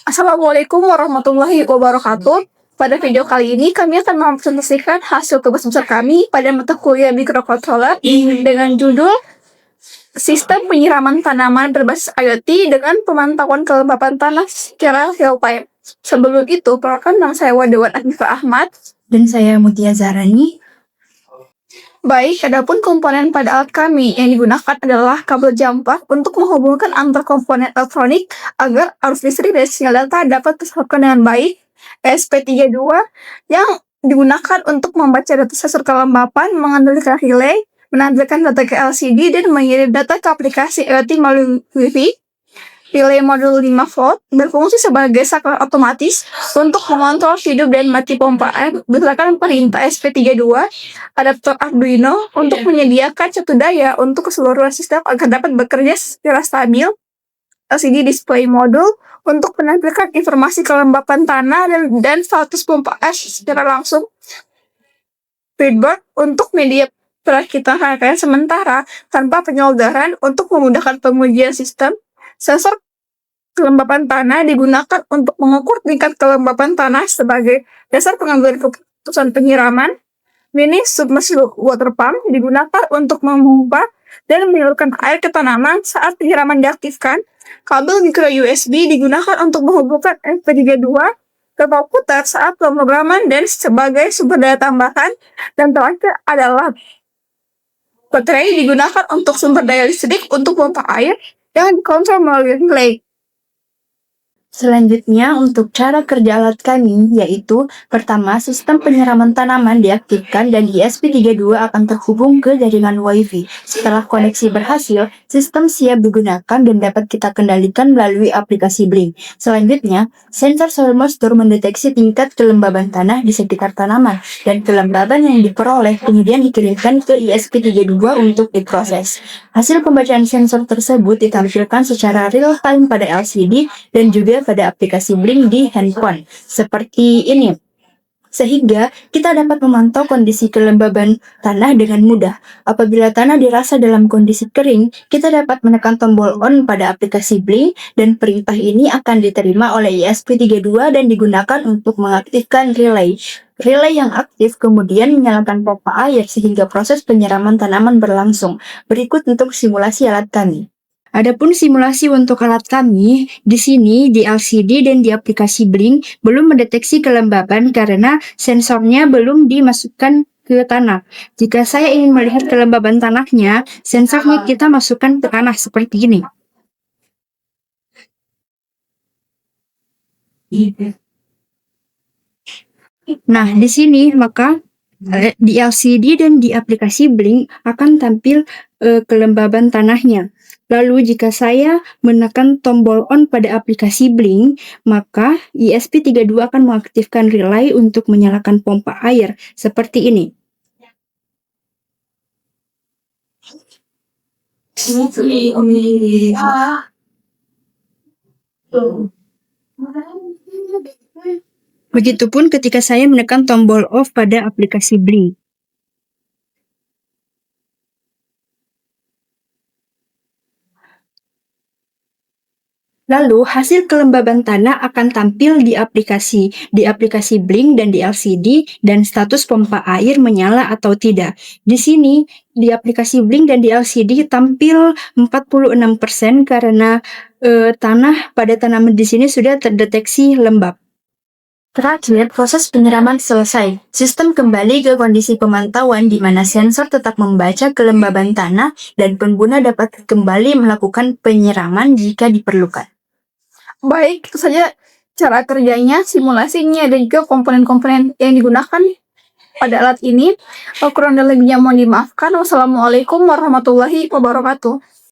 Assalamualaikum warahmatullahi wabarakatuh. Pada video kali ini kami akan mempresentasikan hasil tugas besar kami pada mata kuliah microcontroller dengan judul Sistem Penyiraman Tanaman Berbasis IoT dengan Pemantauan Kelembapan Tanah secara Real Time. Sebelum itu, perkenalkan nama saya Wadawan Anifah Ahmad. Dan saya Mutia Zahrani. Baik, adapun komponen pada alat kami yang digunakan adalah kabel jumper untuk menghubungkan antar komponen elektronik agar arus listrik dan sinyal data dapat tersalurkan dengan baik. ESP32 yang digunakan untuk membaca data sensor kelembapan, mengendalikan relay, menampilkan data ke LCD, dan mengirim data ke aplikasi IoT melalui Wi-Fi. Relay modul 5 volt berfungsi sebagai saklar otomatis untuk mengontrol hidup dan mati pompa air berdasarkan perintah SP32. Adaptor Arduino untuk menyediakan satu daya untuk keseluruhan sistem agar dapat bekerja secara stabil. LCD display modul untuk menampilkan informasi kelembapan tanah dan status pompa air secara langsung. Breadboard untuk media perakitan rangkaian sementara tanpa penyoldaran untuk memudahkan pengujian sistem. Sensor kelembapan tanah digunakan untuk mengukur tingkat kelembapan tanah sebagai dasar pengambilan keputusan penyiraman. Mini submersible water pump digunakan untuk memompa dan menyalurkan air ke tanaman saat penyiraman diaktifkan. Kabel micro USB digunakan untuk menghubungkan SP32 ke komputer saat pemrograman dan sebagai sumber daya tambahan. Dan terakhir adalah baterai digunakan untuk sumber daya listrik untuk pompa air yang dikontrol melalui relay. Selanjutnya, untuk cara kerja alat kami, yaitu pertama, sistem penyiraman tanaman diaktifkan dan ESP32 akan terhubung ke jaringan Wi-Fi. Setelah koneksi berhasil, sistem siap digunakan dan dapat kita kendalikan melalui aplikasi Blink. Selanjutnya, sensor soil moisture mendeteksi tingkat kelembaban tanah di sekitar tanaman, dan kelembaban yang diperoleh kemudian dikirimkan ke ESP32 untuk diproses. Hasil pembacaan sensor tersebut ditampilkan secara real time pada LCD dan juga pada aplikasi Blink di handphone, seperti ini. Sehingga kita dapat memantau kondisi kelembaban tanah dengan mudah. Apabila tanah dirasa dalam kondisi kering, kita dapat menekan tombol on pada aplikasi Blink dan perintah ini akan diterima oleh ESP32 dan digunakan untuk mengaktifkan relay. Relay yang aktif kemudian menyalakan pompa air sehingga proses penyiraman tanaman berlangsung. Berikut untuk simulasi alat kami. Adapun simulasi untuk alat kami, di sini di LCD dan di aplikasi Blink belum mendeteksi kelembaban karena sensornya belum dimasukkan ke tanah. Jika saya ingin melihat kelembaban tanahnya, sensornya kita masukkan ke tanah seperti ini. Nah, di sini maka di LCD dan di aplikasi Blink akan tampil kelembaban tanahnya. Lalu jika saya menekan tombol on pada aplikasi Blink, maka ESP32 akan mengaktifkan relay untuk menyalakan pompa air seperti ini. Begitupun ketika saya menekan tombol off pada aplikasi Blink. Lalu hasil kelembaban tanah akan tampil di aplikasi Blink dan di LCD dan status pompa air menyala atau tidak. Di sini di aplikasi Blink dan di LCD tampil 46% karena tanah pada tanaman di sini sudah terdeteksi lembab. Terakhir, proses penyiraman selesai. Sistem kembali ke kondisi pemantauan di mana sensor tetap membaca kelembaban tanah dan pengguna dapat kembali melakukan penyiraman jika diperlukan. Baik, itu saja cara kerjanya, simulasinya, dan juga komponen-komponen yang digunakan pada alat ini. Kurang dan lebihnya mohon dimaafkan. Wassalamualaikum warahmatullahi wabarakatuh.